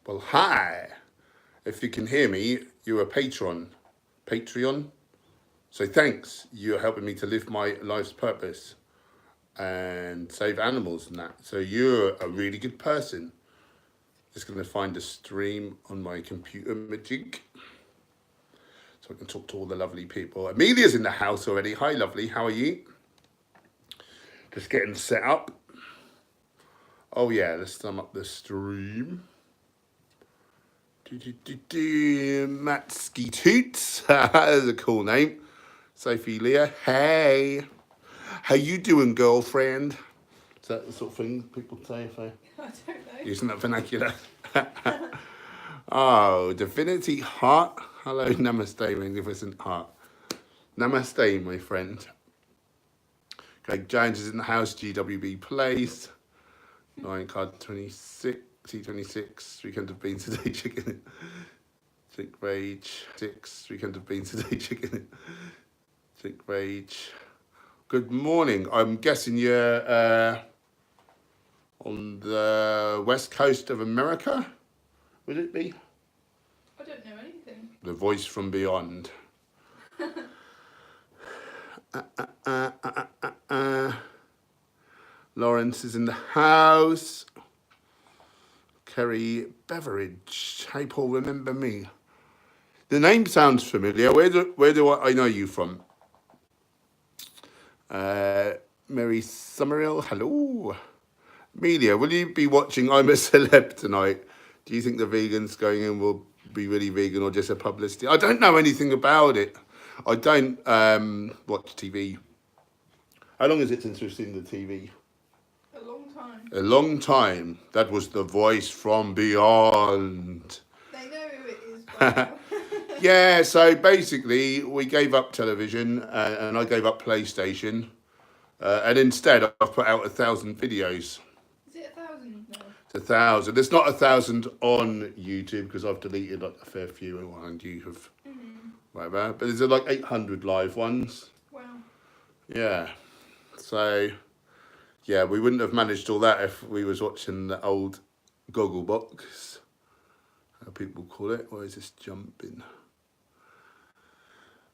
Well, hi. If you can hear me, you're a Patreon. So thanks. You're helping me to live my life's purpose and save animals and that. So you're a really good person. Just going to find a stream on my computer magic so I can talk to all the lovely people. Amelia's in the house already. Hi, lovely. How are you? Just getting set up. Oh, yeah. Let's sum up the stream. Matsky Toots. That's a cool name. Sophie Leah. Hey. How you doing, girlfriend? Is that the sort of thing people say if I don't know. Using that vernacular? Oh, Divinity Heart. Hello, namaste, magnificent heart. Namaste, my friend. Greg Jones is in the house. GWB Place. 9 card 26. T26. 300 beans a day chicken. Drink Rage. 6. 300 beans a day chicken. Drink Rage. Good morning. I'm guessing you're on the west coast of America. Would it be? I don't know anything. The voice from beyond. Lawrence is in the house. Kerry Beveridge. Hey, Paul, remember me? The name sounds familiar. Where do I know you from? Mary Summerhill, hello. Amelia, will you be watching I'm a Celeb tonight? Do you think the vegans going in will be really vegan or just a publicity? I don't know anything about it. I don't watch TV. How long is it since we've seen the TV? A long time. A long time. That was the voice from beyond. They know who it is by now. Yeah, so basically we gave up television and I gave up PlayStation. And instead I've put out 1,000 videos. Is it 1,000 now? It's 1,000. It's not 1,000 on YouTube because I've deleted like a fair few and you have whatever. But there's like 800 live ones. Wow. Yeah. So yeah, we wouldn't have managed all that if we was watching the old Goggle Box. How people call it. Why is this jumping?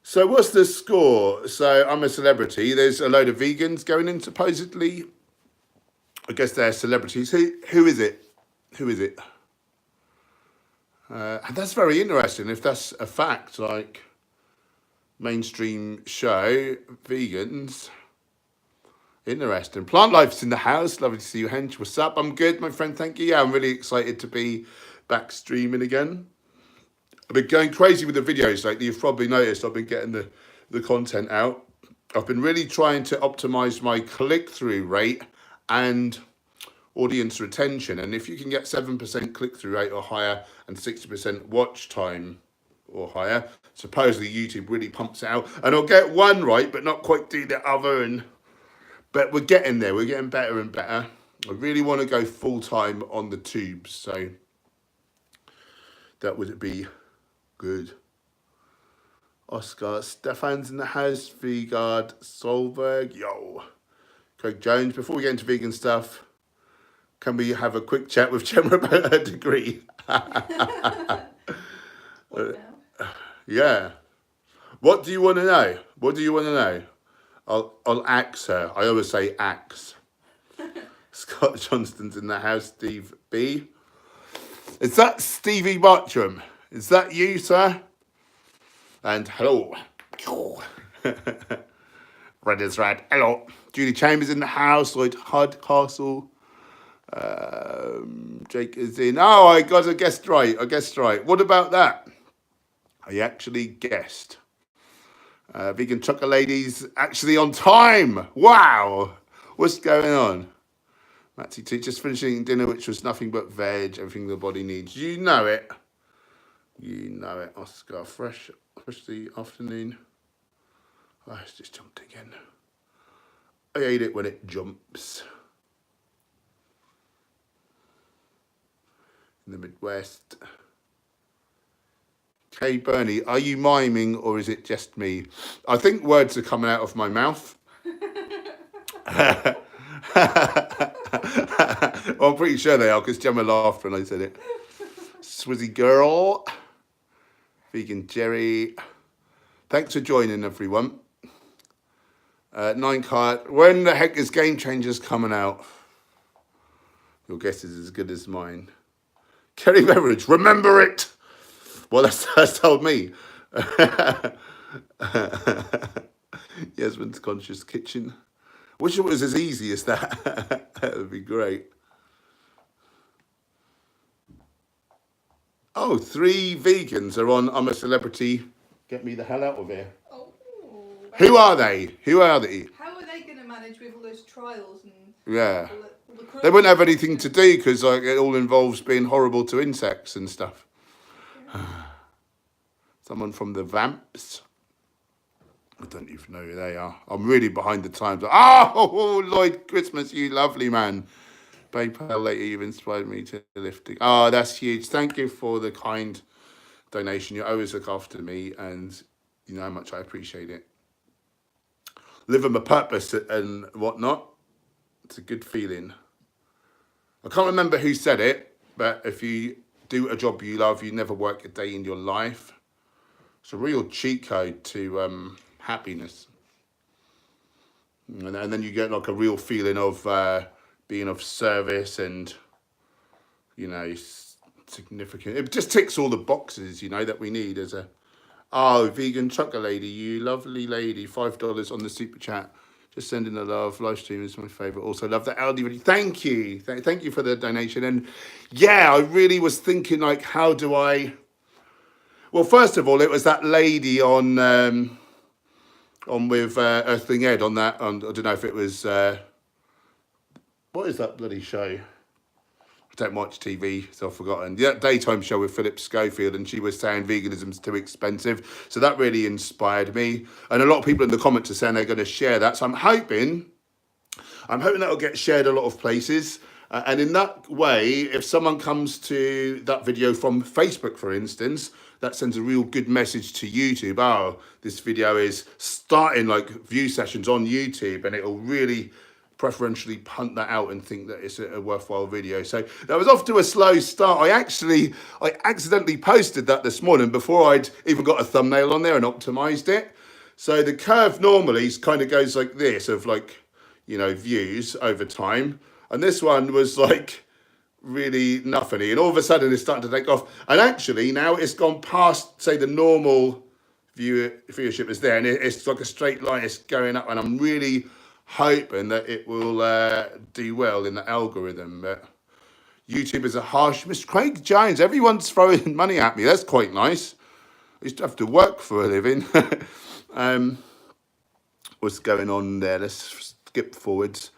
So what's the score? So I'm a celebrity. There's a load of vegans going in supposedly. I guess they're celebrities. Who is it? Who is it? And that's very interesting. If that's a fact, like mainstream show, vegans. Interesting. Plant Life's in the house. Lovely to see you, Hench. What's up? I'm good, my friend. Thank you. Yeah, I'm really excited to be back streaming again. I've been going crazy with the videos lately. You've probably noticed I've been getting the content out. I've been really trying to optimize my click-through rate and audience retention. And if you can get 7% click-through rate or higher and 60% watch time or higher, supposedly YouTube really pumps it out. And I'll get one right, but not quite do the other. But we're getting there. We're getting better and better. I really want to go full-time on the tubes. So that would be good. Oscar Stefan's in the house. Vigard Solberg. Yo. Craig Jones. Before we get into vegan stuff, can we have a quick chat with Gemma about her degree? What now? Yeah. What do you want to know? What do you want to know? I'll axe her. I always say axe. Scott Johnston's in the house. Steve B. Is that Stevie Bartram? Is that you, sir? And hello. Red is red. Hello. Julie Chambers in the house. Lloyd Hardcastle. Jake is in. Oh, I got a guest right. I guessed right. What about that? I actually guessed. Vegan Chocolate Lady's actually on time. Wow. What's going on? Matty T just finishing dinner, which was nothing but veg, everything the body needs. You know it. You know it, Oscar. Fresh the afternoon. Oh, it's just jumped again. I hate it when it jumps. In the Midwest. Hey Bernie, are you miming or is it just me? I think words are coming out of my mouth. Well, I'm pretty sure they are because Gemma laughed when I said it. Swizzy Girl, Vegan Jerry. Thanks for joining, everyone. 9 card. When the heck is Game Changers coming out? Your guess is as good as mine. Kerry Beveridge, remember it. Well, that's told me. Yasmin's Conscious Kitchen. Wish it was as easy as that. That would be great. Oh, 3 vegans are on I'm a Celebrity. Get me the hell out of here. Oh. Who are they? Who are they? How are they going to manage with all those trials and Yeah. all the They wouldn't have anything to do because like, it all involves being horrible to insects and stuff. Someone from the Vamps. I don't even know who they are. I'm really behind the times. Oh, Lloyd Christmas, you lovely man. PayPal later, you've inspired me to lifting. Oh, that's huge. Thank you for the kind donation. You always look after me, and you know how much I appreciate it. Living my purpose and whatnot. It's a good feeling. I can't remember who said it, but if you do a job you love, you never work a day in your life. It's a real cheat code to happiness. And then you get like a real feeling of being of service and, you know, significant. It just ticks all the boxes, you know, that we need as a... Oh, Vegan Trucker Lady, you lovely lady. $5 on the super chat. Just sending the love. Live stream is my favourite. Also love the LD video. Thank you. Thank you for the donation. And yeah, I really was thinking like, how do I... Well, first of all, it was that lady on with Earthling Ed on that. I don't know if it was... what is that bloody show? I don't watch TV, so I've forgotten. Yeah, daytime show with Philip Schofield, and she was saying veganism's too expensive. So that really inspired me. And a lot of people in the comments are saying they're going to share that. So I'm hoping that'll get shared a lot of places. And in that way, if someone comes to that video from Facebook, for instance, that sends a real good message to YouTube. Oh, this video is starting like view sessions on YouTube, and it'll really preferentially punt that out and think that it's a worthwhile video. So that was off to a slow start. I accidentally posted that this morning before I'd even got a thumbnail on there and optimized it. So the curve normally kind of goes like this, of like, you know, views over time. And this one was like really nothing. And all of a sudden it's starting to take off. And actually now it's gone past, say, the normal viewership is there. And it's like a straight line. It's going up. And I'm really hoping that it will do well in the algorithm. But YouTube is a harsh... Mr. Craig Jones, everyone's throwing money at me. That's quite nice. I used to have to work for a living. What's going on there? Let's skip forwards.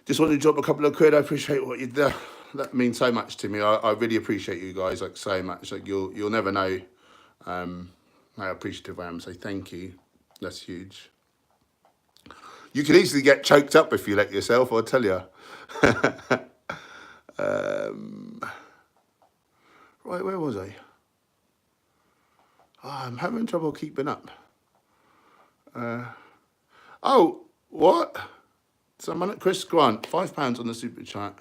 Just wanted to drop a couple of quid. I appreciate what you do. That means so much to me. I really appreciate you guys, like, so much. Like, you'll never know how appreciative I am. So thank you. That's huge. You can easily get choked up if you let yourself, I'll tell you. Right, where was I? Oh, I'm having trouble keeping up. Oh, what? Someone at Chris Grant, £5 on the super chat.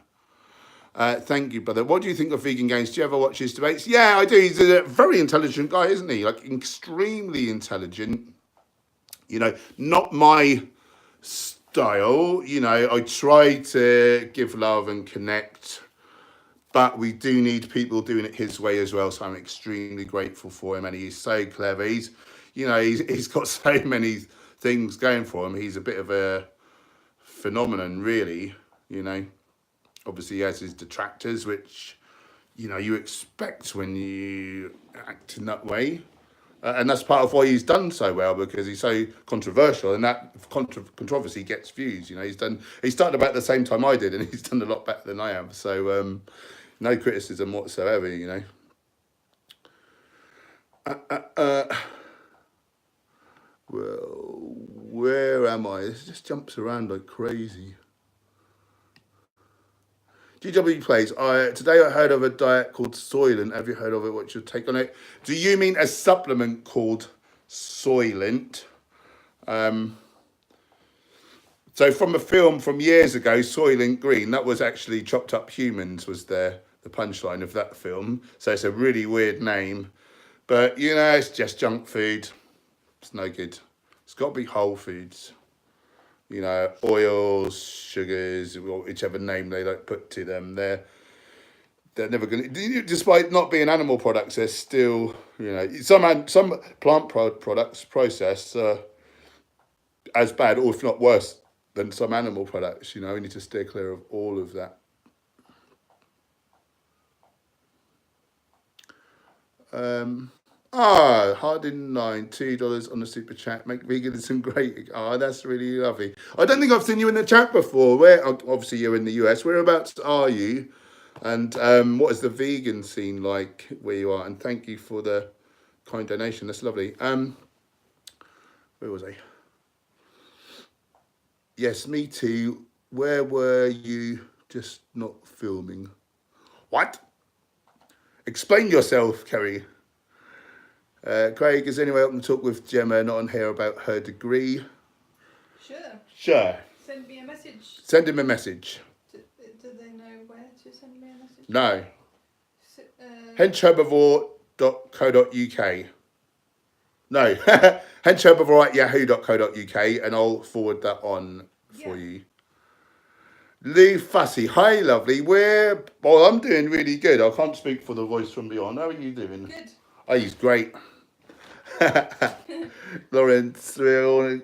Thank you, brother. What do you think of Vegan Games? Do you ever watch his debates? Yeah, I do. He's a very intelligent guy, isn't he? Like, extremely intelligent. You know, not my style. You know, I try to give love and connect, but we do need people doing it his way as well. So I'm extremely grateful for him, and he's so clever. He's got so many things going for him. He's a bit of a phenomenon, really. You know, obviously he has his detractors, which, you know, you expect when you act in that way. And that's part of why he's done so well, because he's so controversial, and that controversy gets views. You know, he started about the same time I did, and he's done a lot better than I have. So no criticism whatsoever, you know. Well, where am I? This just jumps around like crazy. GW plays. Today I heard of a diet called Soylent. Have you heard of it? What's your take on it? Do you mean a supplement called Soylent? So from a film from years ago, Soylent Green, that was actually Chopped Up Humans was the punchline of that film. So it's a really weird name. But, you know, it's just junk food. It's no good. It's got to be whole foods. You know, oils, sugars, whichever name they like put to them. They're never going to, despite not being animal products, they're still, you know, some plant products processed as bad, or if not worse, than some animal products. You know, we need to stay clear of all of that. Hardin9, $2 on the super chat. Make veganism great. That's really lovely. I don't think I've seen you in the chat before. Where obviously you're in the US. Whereabouts are you? And what is the vegan scene like where you are? And thank you for the kind donation. That's lovely. Where was I? Yes, me too. Where were you just not filming? What? Explain yourself, Kerry. Craig, is there any way I can talk with Gemma, not on here, about her degree? Sure. Send me a message. Send him a message. Do they know where to send me a message? No. henchherbivore.co.uk. No. henchherbivore@yahoo.co.uk, and I'll forward that on for you. Lou Fussy, hi lovely. Well, I'm doing really good. I can't speak for the voice from beyond. How are you doing? Good. Oh, he's great. Lawrence, we're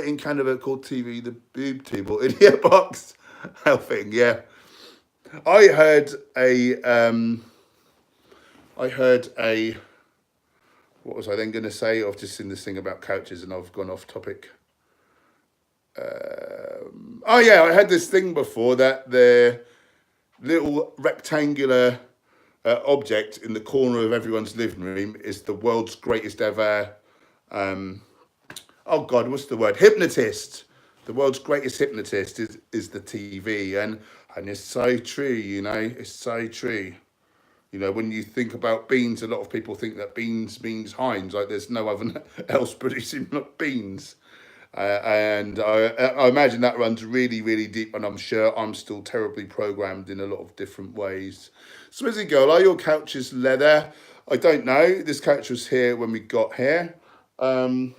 in Canada called TV, the boob tube or idiot box thing. Yeah, I heard a. What was I then going to say? I've just seen this thing about couches and I've gone off topic. I had this thing before that the little rectangular object in the corner of everyone's living room is the world's greatest ever. What's the word? Hypnotist. The world's greatest hypnotist is the TV, and it's so true. You know, it's so true. You know, when you think about beans, a lot of people think that beans means Heinz, like there's no other else producing beans. And I imagine that runs really, really deep, and I'm sure I'm still terribly programmed in a lot of different ways. Swizzy girl, are your couches leather? I don't know. This couch was here when we got here. I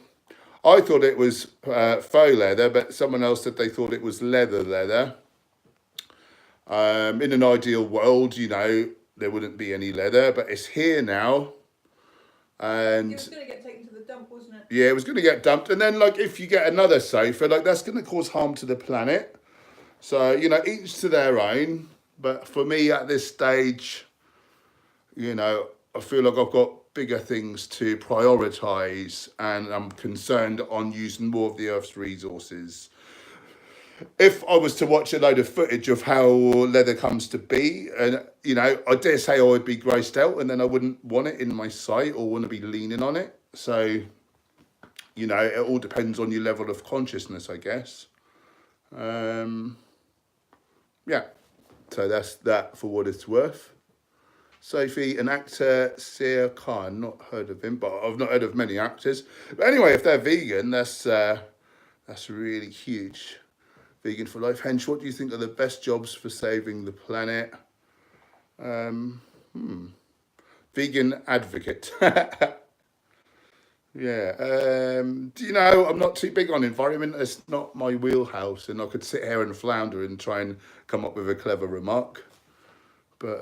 thought it was faux leather, but someone else said they thought it was leather. In an ideal world, you know, there wouldn't be any leather, but it's here now. And it was going to get taken to the dump, wasn't it? Yeah, it was going to get dumped. And then, like, if you get another sofa, like, that's going to cause harm to the planet. So, you know, each to their own. But for me at this stage, you know, I feel like I've got bigger things to prioritise, and I'm concerned on using more of the Earth's resources. If I was to watch a load of footage of how leather comes to be, and, you know, I dare say I would be grossed out, and then I wouldn't want it in my sight or want to be leaning on it. So, you know, it all depends on your level of consciousness, I guess. Yeah, so that's that for what it's worth. Sophie, an actor, Seer Khan, not heard of him, but I've not heard of many actors. But anyway, if they're vegan, that's really huge. Vegan for life. Hench, what do you think are the best jobs for saving the planet? Vegan advocate. Yeah. Do you know, I'm not too big on environment. It's not my wheelhouse, and I could sit here and flounder and try and come up with a clever remark. But,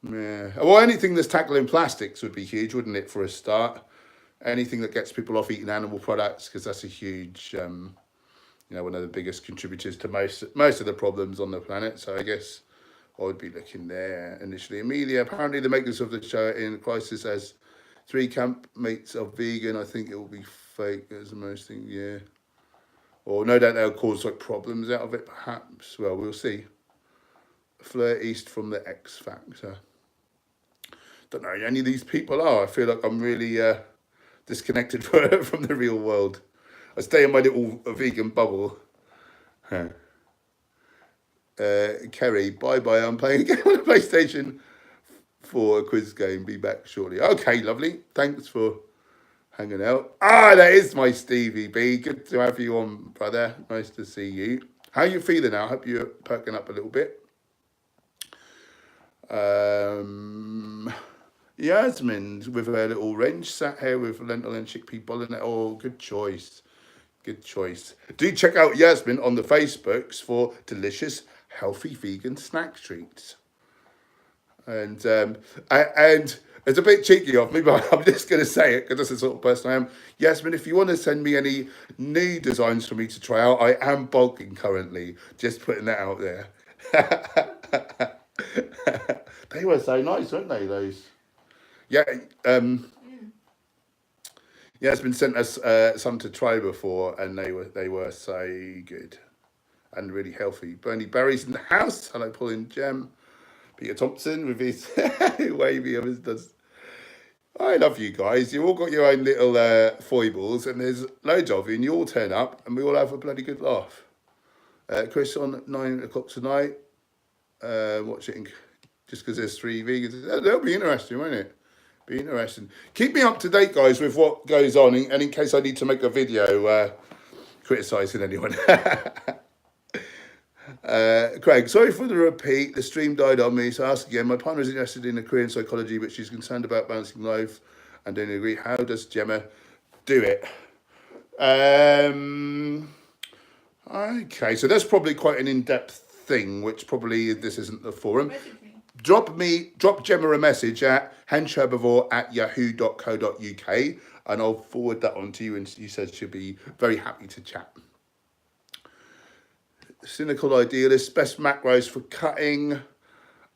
yeah. Well, anything that's tackling plastics would be huge, wouldn't it, for a start? Anything that gets people off eating animal products, because that's a huge, you know, one of the biggest contributors to most of the problems on the planet. So I guess I would be looking there initially. Amelia, apparently the makers of the show in Crisis as 3 campmates are vegan. I think it will be fake as most things, yeah. Or no doubt they'll cause like problems out of it, perhaps. Well, we'll see. Fleur East from the X Factor. Don't know who any of these people are. I feel like I'm really disconnected from the real world. I stay in my little vegan bubble. Kerry, bye-bye. I'm playing a game on the PlayStation 4, a quiz game. Be back shortly. Okay, lovely. Thanks for hanging out. Ah, that is my Stevie B. Good to have you on, brother. Nice to see you. How you feeling now? I hope you're perking up a little bit. Yasmin with her little wrench sat here with lentil and chickpea bowl in it. Oh, good choice. Good choice. Do check out Yasmin on the Facebooks for delicious, healthy vegan snack treats. And it's a bit cheeky of me, but I'm just going to say it because that's the sort of person I am. Yasmin, if you want to send me any new designs for me to try out, I am bulking currently. Just putting that out there. They were so nice, weren't they, those? Yeah. Yeah, it's been sent us some to try before, and they were so good and really healthy. Bernie Barry's in the house. Hello, Paul and Jem. Peter Thompson with his wavy of his does. I love you guys. You all got your own little foibles, and there's loads of you, and you all turn up, and we all have a bloody good laugh. Chris on at 9 o'clock tonight. Watching just because there's 3 vegans. That'll be interesting, won't it? Be interesting. Keep me up to date, guys, with what goes on, and in case I need to make a video criticising anyone. Craig, sorry for the repeat. The stream died on me, so I ask again. My partner is interested in a career in psychology, but she's concerned about balancing life and don't agree. How does Gemma do it? Okay, so that's probably quite an in-depth thing, which probably this isn't the forum. Drop Gemma a message at henchherbivore@yahoo.co.uk, and I'll forward that on to you, and she says she'll be very happy to chat. Cynical idealist, best macros for cutting.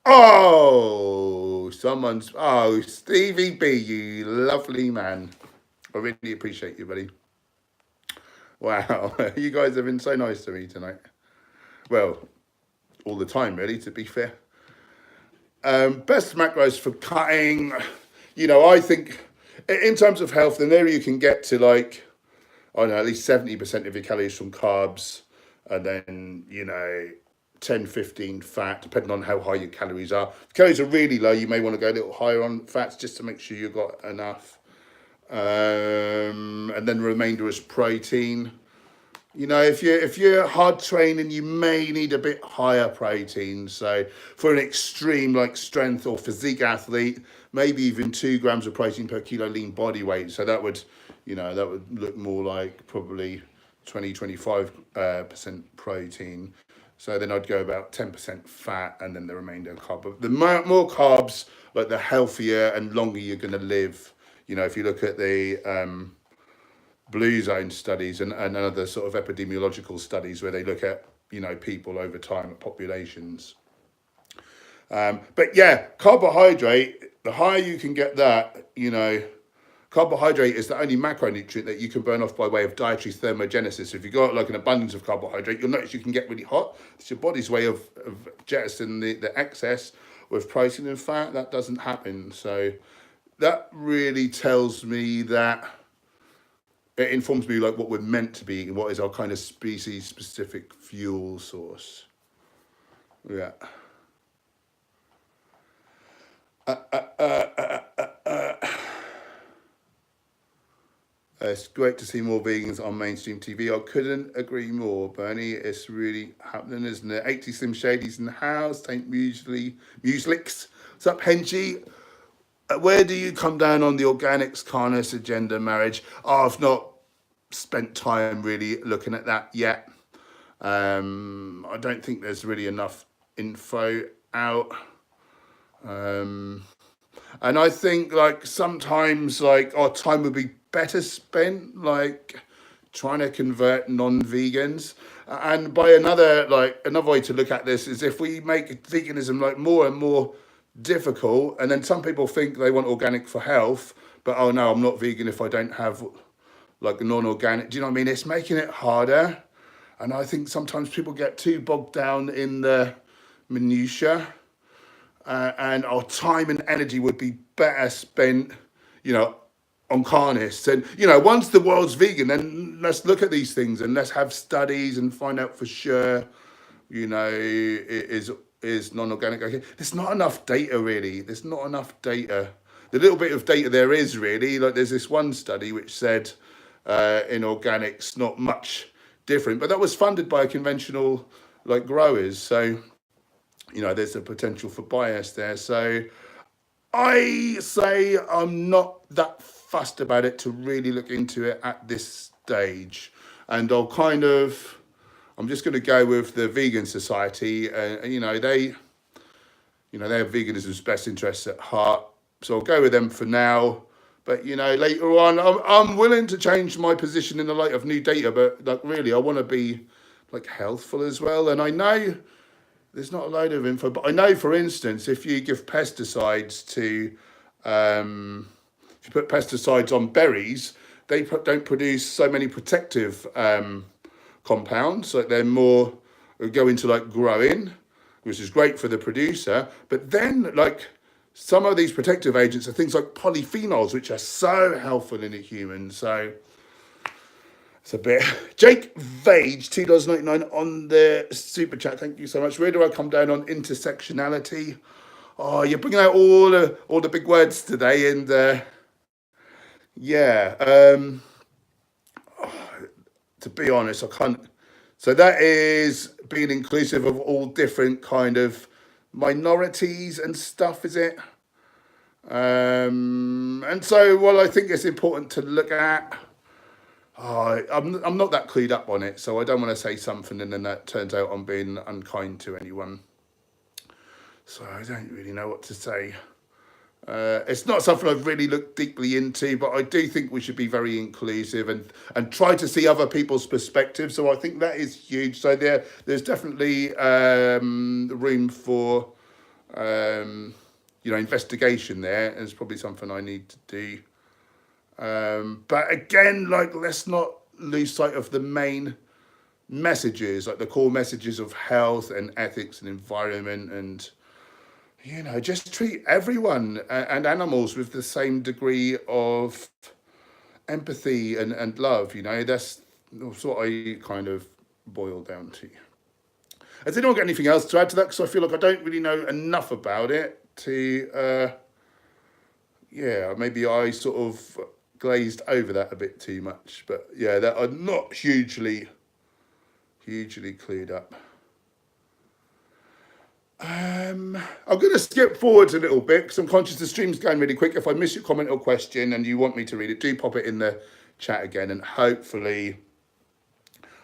Oh, Stevie B, you lovely man. I really appreciate you, buddy. Wow, you guys have been so nice to me tonight. Well, all the time, really, to be fair. Best macros for cutting. I think in terms of health, the area you can get to, like, I don't know, at least 70% of your calories from carbs, and then, 10, 15 fat, depending on how high your calories are. If calories are really low, you may want to go a little higher on fats just to make sure you've got enough. And then the remainder is protein. If you're hard training, you may need a bit higher protein. So for an extreme like strength or physique athlete, maybe even 2 grams of protein per kilo lean body weight. So that would look more like probably 20-25% protein. So then I'd go about 10% fat and then the remainder carb. But the more carbs, like the healthier and longer you're going to live. If you look at the Blue Zone studies and other sort of epidemiological studies where they look at, people over time, at populations. But yeah, carbohydrate, the higher you can get that, carbohydrate is the only macronutrient that you can burn off by way of dietary thermogenesis. If you've got like an abundance of carbohydrate, you'll notice you can get really hot. It's your body's way of jettisoning the excess. With protein and fat, that doesn't happen. So that really tells me that it informs me like what we're meant to be eating, what is our kind of species-specific fuel source. Yeah. It's great to see more vegans on mainstream TV. I couldn't agree more, Bernie. It's really happening, isn't it? 80 Slim Shadies in the house. Taint Muslix. What's up, Henchy? Where do you come down on the organics, carnivores agenda, marriage? I've not spent time really looking at that yet. I don't think there's really enough info out. And I think like sometimes like our time would be better spent like trying to convert non-vegans. And by another way to look at this is if we make veganism like more and more difficult, and then some people think they want organic for health, but oh no, I'm not vegan if I don't have like non-organic. Do you know what I mean? It's making it harder. And I think sometimes people get too bogged down in the minutiae. And our time and energy would be better spent, on carnists. And, once the world's vegan, then let's look at these things and let's have studies and find out for sure, is non-organic okay. There's not enough data, really. There's not enough data. the little bit of data there is really, like there's this one study which said in organics not much different, but that was funded by conventional like growers. So, there's a potential for bias there. So I say I'm not that fussed about it to really look into it at this stage. And I'm just going to go with the Vegan Society. They have veganism's best interests at heart. So I'll go with them for now. But, later on, I'm willing to change my position in the light of new data. But, like, really, I want to be, like, healthful as well. And I know there's not a load of info. But I know, for instance, if you give pesticides if you put pesticides on berries, they don't produce so many protective compounds. So they're more go into, like, growing, which is great for the producer. But then, like, some of these protective agents are things like polyphenols, which are so helpful in a human. So it's a bit. Jake Vage, $2.99 on the super chat. Thank you so much. Where do I come down on intersectionality? Oh, you're bringing out all the big words today, and to be honest, I can't. So that is being inclusive of all different kind of minorities and stuff, is it? And so, well, I think it's important to look at. I'm not that clued up on it, so I don't want to say something and then that turns out I'm being unkind to anyone. So I don't really know what to say. It's not something I've really looked deeply into, but I do think we should be very inclusive and try to see other people's perspectives. So I think that is huge. So there's definitely room for investigation there. It's probably something I need to do. But again, like, let's not lose sight of the main messages, like the core messages of health and ethics and environment, and just treat everyone and animals with the same degree of empathy and love. That's what I kind of boil down to. Has anyone got anything else to add to that? Because I feel like I don't really know enough about it to, maybe I sort of glazed over that a bit too much. But yeah, that I'm not hugely clued up. I'm going to skip forward a little bit because I'm conscious the stream's going really quick. If I miss your comment or question and you want me to read it, do pop it in the chat again, and hopefully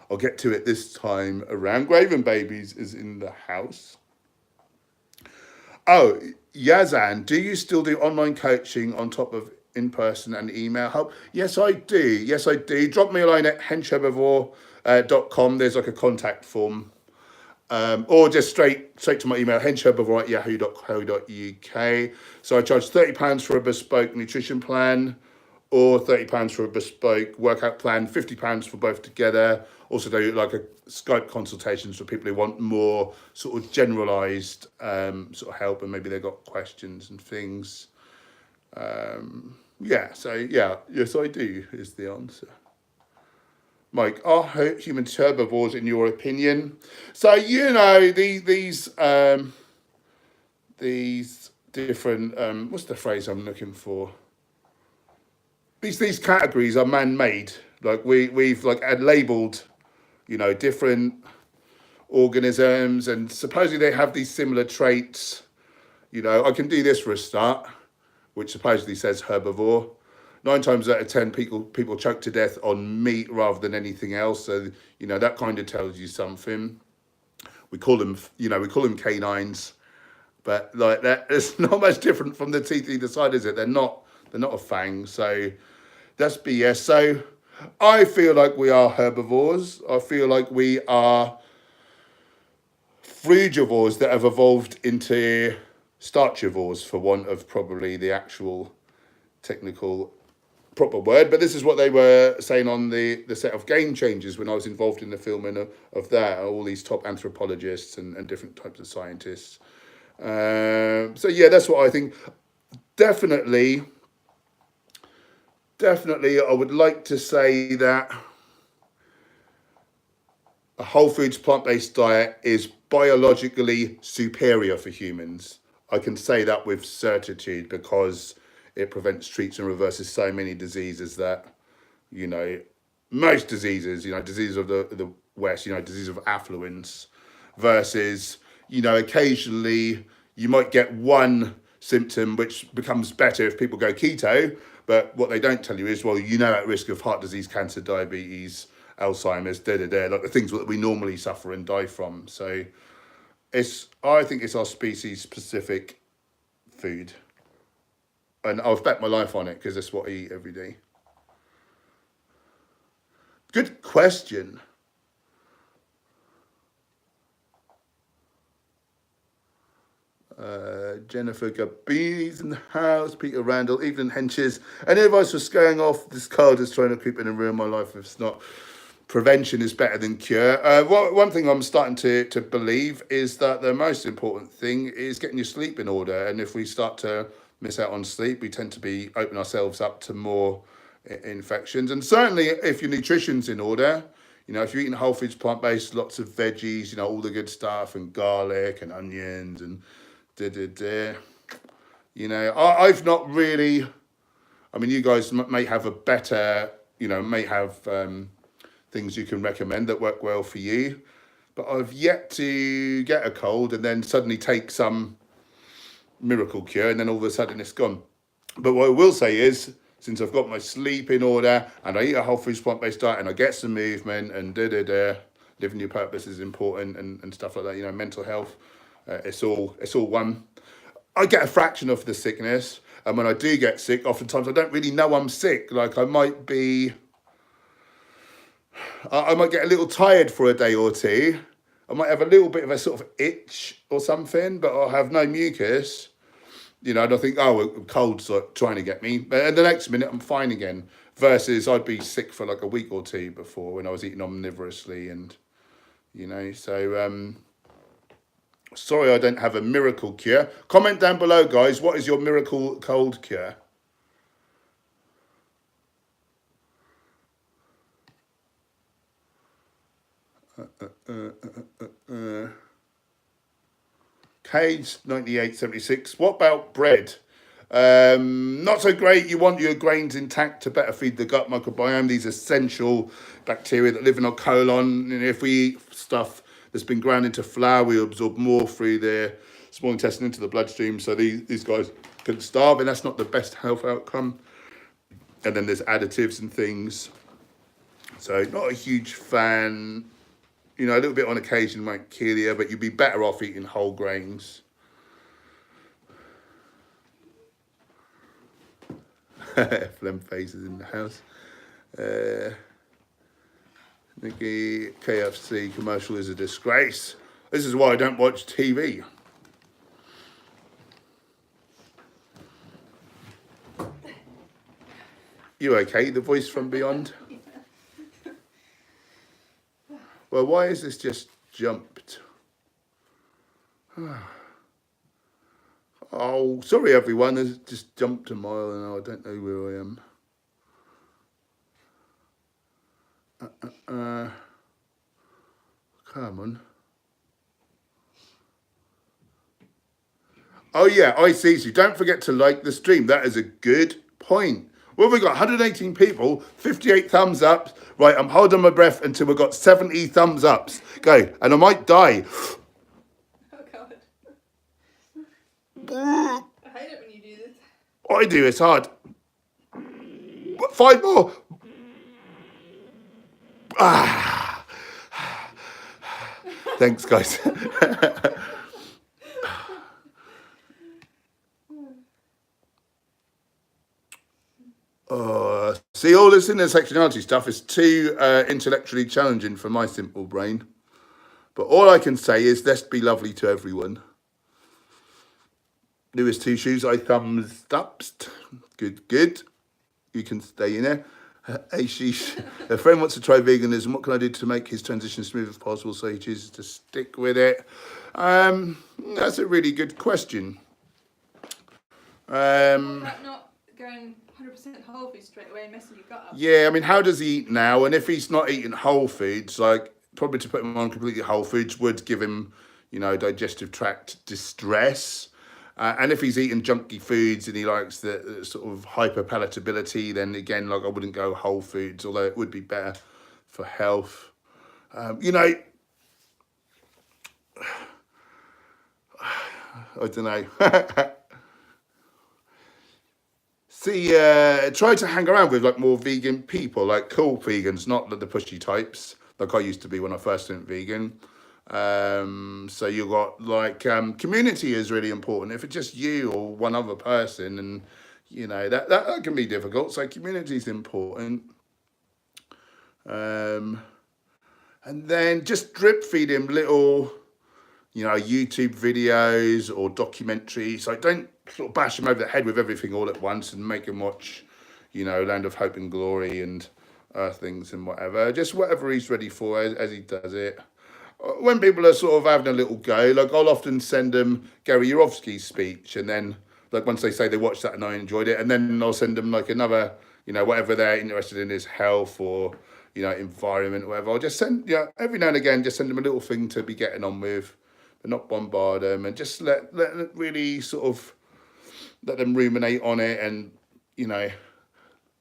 I'll get to it this time around. Graven Babies is in the house. Oh, Yazan, do you still do online coaching on top of in-person and email help? Yes, I do. Drop me a line at henchherbivore.com. There's like a contact form. Or just straight to my email, henchherbivore@yahoo.co.uk. So I charge £30 for a bespoke nutrition plan, or £30 for a bespoke workout plan, £50 for both together. Also do like a Skype consultations for people who want more sort of generalised sort of help, and maybe they've got questions and things. Yes, I do is the answer. Mike, are humans herbivores in your opinion? So these different what's the phrase I'm looking for? These categories are man-made. Like we've like labelled, different organisms, and supposedly they have these similar traits. I can do this for a start, which supposedly says herbivore. 9 times out of 10, people choke to death on meat rather than anything else. So that kind of tells you something. We call them canines, but like that, it's not much different from the teeth either side, is it? They're not a fang. So that's BS. So I feel like we are herbivores. I feel like we are frugivores that have evolved into starchivores, for want of probably the actual technical proper word. But this is what they were saying on the set of Game Changers when I was involved in the filming of that, all these top anthropologists and different types of scientists. So yeah, that's what I think. Definitely, I would like to say that a whole foods plant-based diet is biologically superior for humans. I can say that with certitude because it prevents, treats and reverses so many diseases that, you know, most diseases, you know, diseases of the West, you know, disease of affluence versus, you know, occasionally you might get one symptom which becomes better if people go keto, but what they don't tell you is, well, you know, at risk of heart disease, cancer, diabetes, Alzheimer's, like the things that we normally suffer and die from. So I think it's our species specific food, and I've bet my life on it because that's what I eat every day. Good question. Jennifer Gabby's in the house. Peter Randall, Evelyn Henches. Any advice for scaring off this card is trying to creep in and ruin my life? If it's not, prevention is better than cure. One thing I'm starting to believe is that the most important thing is getting your sleep in order. And if we start to miss out on sleep, we tend to be open ourselves up to more infections. And certainly if your nutrition's in order, you know, if you're eating whole foods, plant-based, lots of veggies, you know, all the good stuff, and garlic and onions and you know, I've not really, I mean, you guys may have a better, you know, may have things you can recommend that work well for you, but I've yet to get a cold and then suddenly take some miracle cure and then all of a sudden it's gone. But what I will say is, since I've got my sleep in order and I eat a whole foods plant-based diet and I get some movement and living your purpose is important and stuff like that, you know, mental health, it's all one. I get a fraction of the sickness, and when I do get sick, oftentimes I don't really know I'm sick. Like I might get a little tired for a day or two. I might have a little bit of a sort of itch or something, but I'll have no mucus. You know, and I think, oh, a cold's like trying to get me. And the next minute I'm fine again. Versus I'd be sick for like a week or two before when I was eating omnivorously and, you know, so sorry I don't have a miracle cure. Comment down below, guys. What is your miracle cold cure? Cage 9876. What about bread? Not so great. You want your grains intact to better feed the gut microbiome. These essential bacteria that live in our colon. And if we eat stuff that's been ground into flour, we absorb more through the small intestine into the bloodstream. So these guys can starve, and that's not the best health outcome. And then there's additives and things. So not a huge fan. You know, a little bit on occasion might kill you, but you'd be better off eating whole grains. Phlegm faces in the house. Nikki, KFC commercial is a disgrace. This is why I don't watch TV. You okay? The voice from beyond? Well, why is this just jumped? Oh, sorry everyone, it's just jumped a mile and I don't know where I am. Come on. Oh yeah, I see you. Don't forget to like the stream. That is a good point. Well, we've got 118 people, 58 thumbs up. Right, I'm holding my breath until we've got 70 thumbs ups. Go, and I might die. Oh God. I hate it when you do this. I do, it's hard. 5 more. Ah. Thanks, guys. See, all this intersectionality stuff is too intellectually challenging for my simple brain. But all I can say is, let's be lovely to everyone. Lewis Two Shoes, I thumbs up. Good. You can stay in there. Ashish, a friend wants to try veganism. What can I do to make his transition smooth as possible so he chooses to stick with it? That's a really good question. About not going 100% whole food straight away and messing your gut up. Yeah, I mean, how does he eat now? And if he's not eating whole foods, like probably to put him on completely whole foods would give him, you know, digestive tract distress. And if he's eating junky foods and he likes the sort of hyper palatability, then again, like I wouldn't go whole foods, although it would be better for health. You know, I don't know. See, try to hang around with like more vegan people, like cool vegans, not the pushy types, like I used to be when I first went vegan. So you got like community is really important. If it's just you or one other person, and you know that can be difficult. So community is important. And then just drip feed him little, you know, YouTube videos or documentaries. Like don't sort of bash him over the head with everything all at once and make him watch, you know, Land of Hope and Glory and Earthlings and whatever. Just whatever he's ready for as he does it. When people are sort of having a little go, like I'll often send them Gary Yourofsky's speech, and then like once they say they watched that and I enjoyed it, and then I'll send them like another, you know, whatever they're interested in is health or, you know, environment, or whatever. I'll just send, yeah, every now and again, just send them a little thing to be getting on with, but not bombard them, and just let really sort of let them ruminate on it, and you know,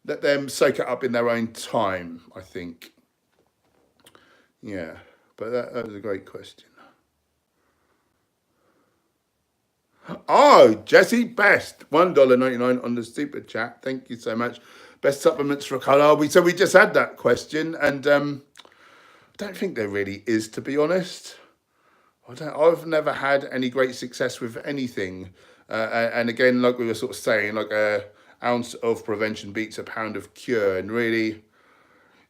let them soak it up in their own time. I think, yeah. But that was a great question. Oh, Jesse Best, $1.99 on the super chat. Thank you so much. Best supplements for colour. So we just had that question, and I don't think there really is, to be honest. I've never had any great success with anything. And again, like we were sort of saying, like a ounce of prevention beats a pound of cure, and really.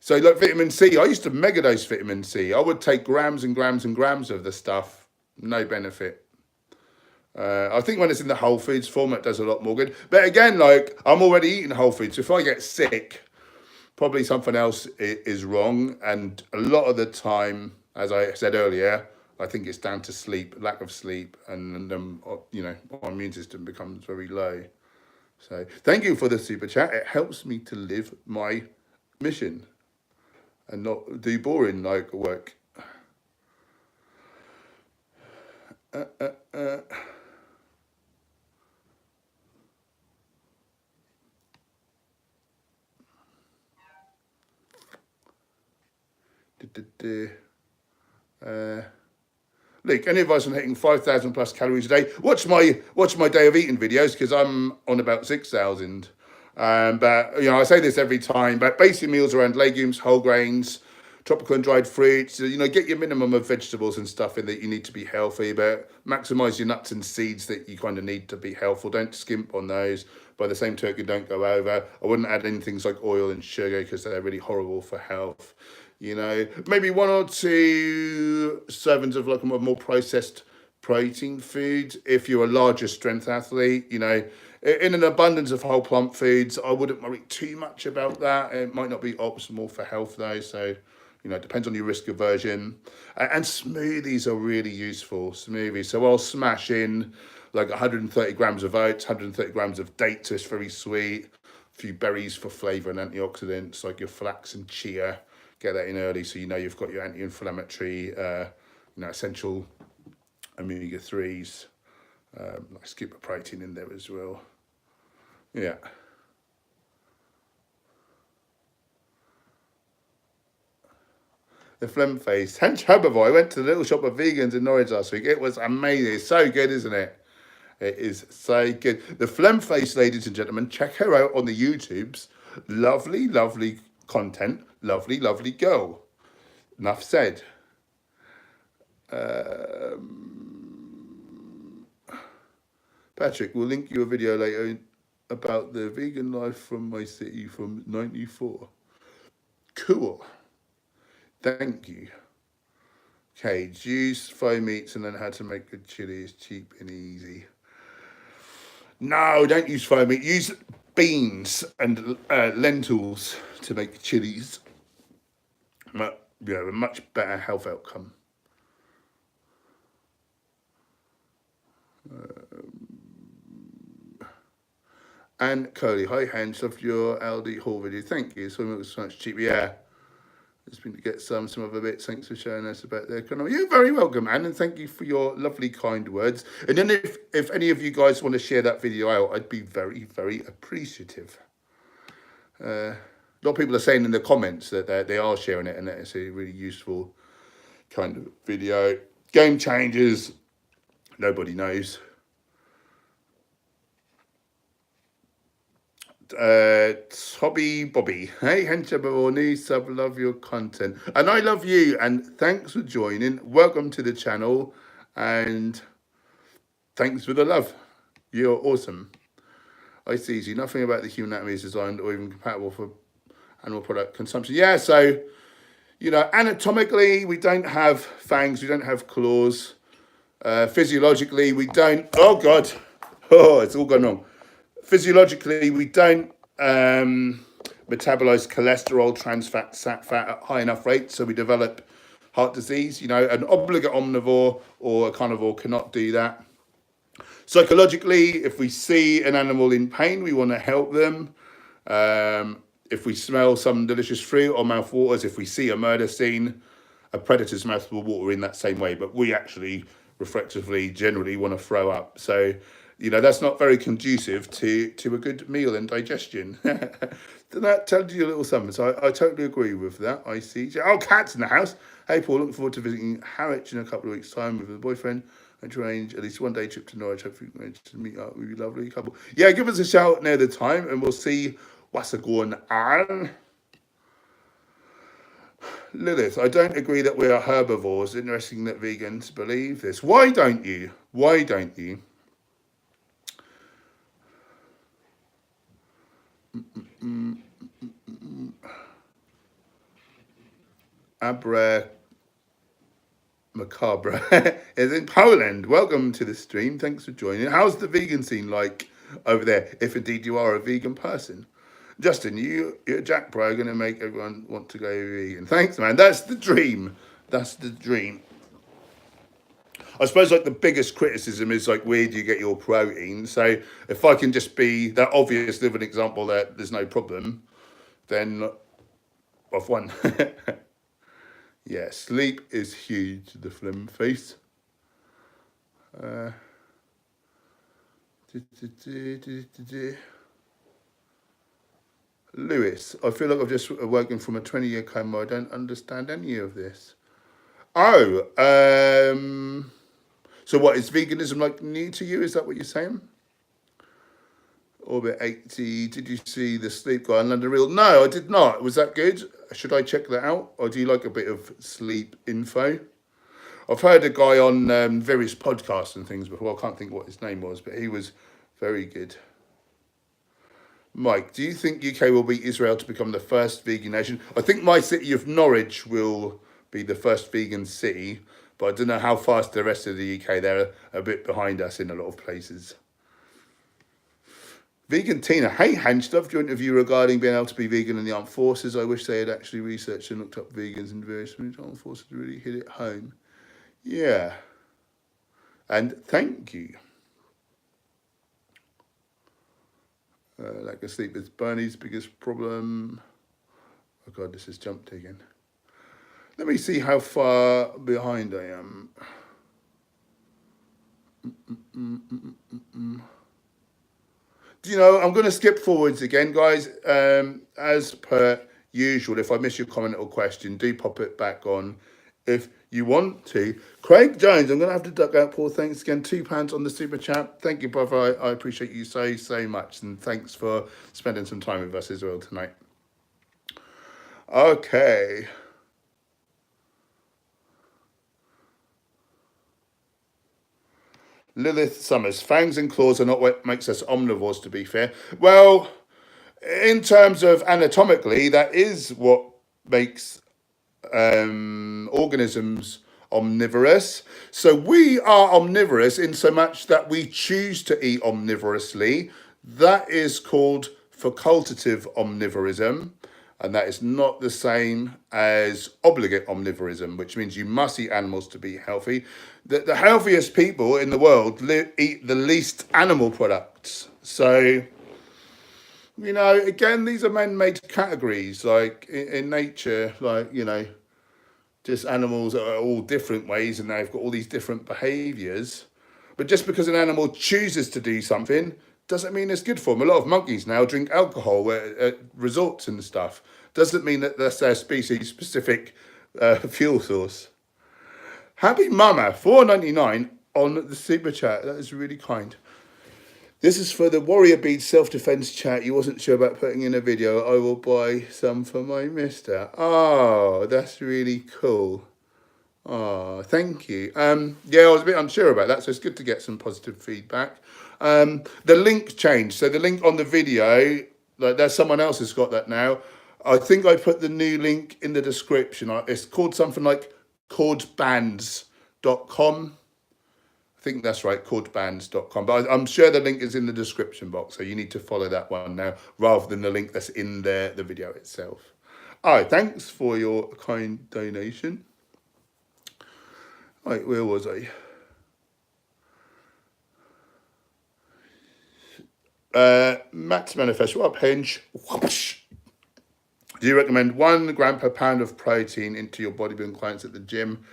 So like vitamin C, I used to megadose vitamin C. I would take grams and grams and grams of the stuff, no benefit. I think when it's in the whole foods form, it does a lot more good. But again, like I'm already eating whole foods. So if I get sick, probably something else is wrong. And a lot of the time, as I said earlier, I think it's down to sleep, lack of sleep, and you know, my immune system becomes very low. So thank you for the super chat. It helps me to live my mission and not do boring like work. Luke, any advice on hitting 5,000 plus calories a day? Watch my day of eating videos, because I'm on about 6,000. But you know, I say this every time, but basic meals around legumes, whole grains, tropical and dried fruits, you know, get your minimum of vegetables and stuff in that you need to be healthy, but maximize your nuts and seeds that you kind of need to be healthful. Don't skimp on those. By the same token, don't go over. I wouldn't add any things like oil and sugar, because they're really horrible for health. You know, maybe 1 or 2 servings of like a more processed protein food if you're a larger strength athlete. You know, in an abundance of whole plant foods, I wouldn't worry too much about that. It might not be optimal for health though, so you know, it depends on your risk aversion. And smoothies are really useful. Smoothies, so I'll smash in like 130 grams of oats, 130 grams of dates, so it's very sweet. A few berries for flavour and antioxidants, like your flax and chia. Get that in early, so you know you've got your anti-inflammatory, you know, essential omega-3s. Nice scoop of protein in there as well. Yeah. The phlegm face. Hench Herbivore. I went to the little shop of vegans in Norwich last week. It was amazing. It's so good, isn't it? It is so good. The phlegm face, ladies and gentlemen, check her out on the YouTubes. Lovely, lovely content. Lovely, lovely girl. Enough said. Patrick, we'll link you a video later about the vegan life from my city from '94. Cool. Thank you. Okay, juice, faux meats, and then how to make good chili is cheap and easy. No, don't use faux meat. Use beans and lentils to make chilies. Yeah, a much better health outcome. And Curly, hi Hans, loved your Aldi haul video. Thank you. So much cheaper. Yeah. Just been to get some other bits. Thanks for showing us about their economy. You're very welcome, Anne, and thank you for your lovely, kind words. And then if any of you guys want to share that video out, I'd be very, very appreciative. A lot of people are saying in the comments that they are sharing it, and that it's a really useful kind of video. Game changers, nobody knows. Hobby Bobby, hey Hencha Baroni, sub, love your content, and I love you, and thanks for joining. Welcome to the channel, and thanks for the love. You're awesome. I see you. Nothing about the human anatomy is designed or even compatible for animal product consumption. Yeah, so you know, anatomically we don't have fangs, we don't have claws. Physiologically we don't. Oh God, oh, it's all gone wrong. Physiologically, we don't metabolize cholesterol, trans fat, sat fat at high enough rates, so we develop heart disease. You know, an obligate omnivore or a carnivore cannot do that. Psychologically, if we see an animal in pain, we want to help them. If we smell some delicious fruit or mouth waters, if we see a murder scene, a predator's mouth will water in that same way, but we actually reflexively generally want to throw up. So, you know, that's not very conducive to a good meal and digestion. That tells you a little something. So I totally agree with that. I see. Oh, Cat's in the house. Hey, Paul, looking forward to visiting Harwich in a couple of weeks' time with a boyfriend and to arrange at least one day trip to Norwich. Hopefully, we can arrange to meet up with you, lovely couple. Yeah, give us a shout near the time and we'll see what's going on. Lilith, I don't agree that we are herbivores. Interesting that vegans believe this. Why don't you? Why don't you? Abra Macabre is in Poland. Welcome to the stream. Thanks for joining. How's the vegan scene like over there, if indeed you are a vegan person? Justin, you're Jack Pro, going to make everyone want to go vegan. Thanks, man. That's the dream. That's the dream. I suppose like the biggest criticism is like, where do you get your protein? So if I can just be that obvious living example that there's no problem, then I've won. Yeah, sleep is huge, the phlegm face. Lewis, I feel like I've just woken from a 20-year coma. I don't understand any of this. Oh, so what, is veganism like new to you? Is that what you're saying? Orbit 80, did you see the sleep guy on London Real? No, I did not. Was that good? Should I check that out? Or do you like a bit of sleep info? I've heard a guy on various podcasts and things before. I can't think what his name was, but he was very good. Mike, do you think UK will beat Israel to become the first vegan nation? I think my city of Norwich will be the first vegan city, but I don't know how fast the rest of the UK, they're a bit behind us in a lot of places. Vegan Tina, hey Hanch, loved your interview regarding being able to be vegan in the armed forces. I wish they had actually researched and looked up vegans in various armed forces to really hit it home. Yeah. And thank you. Lack of sleep is Bernie's biggest problem. Oh God, this has jumped again. Let me see how far behind I am. Do you know, I'm going to skip forwards again, guys. As per usual, if I miss your comment or question, do pop it back on if you want to. Craig Jones, I'm going to have to duck out, Paul. Thanks again. £2 on the super chat. Thank you, brother. I appreciate you so much. And thanks for spending some time with us as well tonight. Okay. Lilith Summers, fangs and claws are not what makes us omnivores, to be fair. Well, in terms of anatomically, that is what makes organisms omnivorous. So we are omnivorous in so much that we choose to eat omnivorously. That is called facultative omnivorism. And that is not the same as obligate omnivorism, which means you must eat animals to be healthy. The healthiest people in the world eat the least animal products. So You know, again, these are man-made categories. Like in nature, like, you know, just animals are all different ways, and they've got all these different behaviours. But just because an animal chooses to do something doesn't mean it's good for them. A lot of monkeys now drink alcohol at resorts and stuff. Doesn't mean that that's their species-specific fuel source. Happy Mama, $4.99 on the super chat. That is really kind. This is for the Warrior Bead self-defense chat. You wasn't sure about putting in a video. I will buy some for my mister. Oh, that's really cool. Oh, thank you. Yeah, I was a bit unsure about that, so it's good to get some positive feedback. The link changed. So the link on the video, like there's someone else who's got that now. I think I put the new link in the description. It's called something like chordbands.com. I think that's right, chordbands.com. But I'm sure the link is in the description box, so you need to follow that one now rather than the link that's in the video itself. All right, thanks for your kind donation. Right, where was I? Matt's Manifesto up, Hinge. Whoosh. Do you recommend 1 gram per pound of protein into your bodybuilding clients at the gym?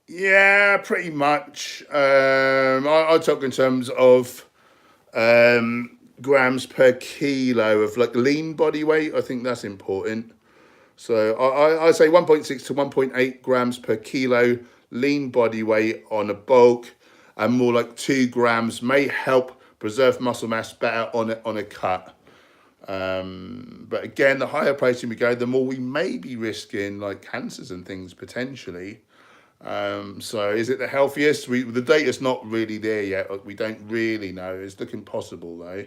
Yeah, pretty much. I talk in terms of grams per kilo of like lean body weight. I think that's important. So I say 1.6 to 1.8 grams per kilo lean body weight on a bulk, and more like 2 grams may help preserve muscle mass better on a cut. But again, the higher protein we go, the more we may be risking like cancers and things potentially. So is it the healthiest? The data's not really there yet. We don't really know. It's looking possible though.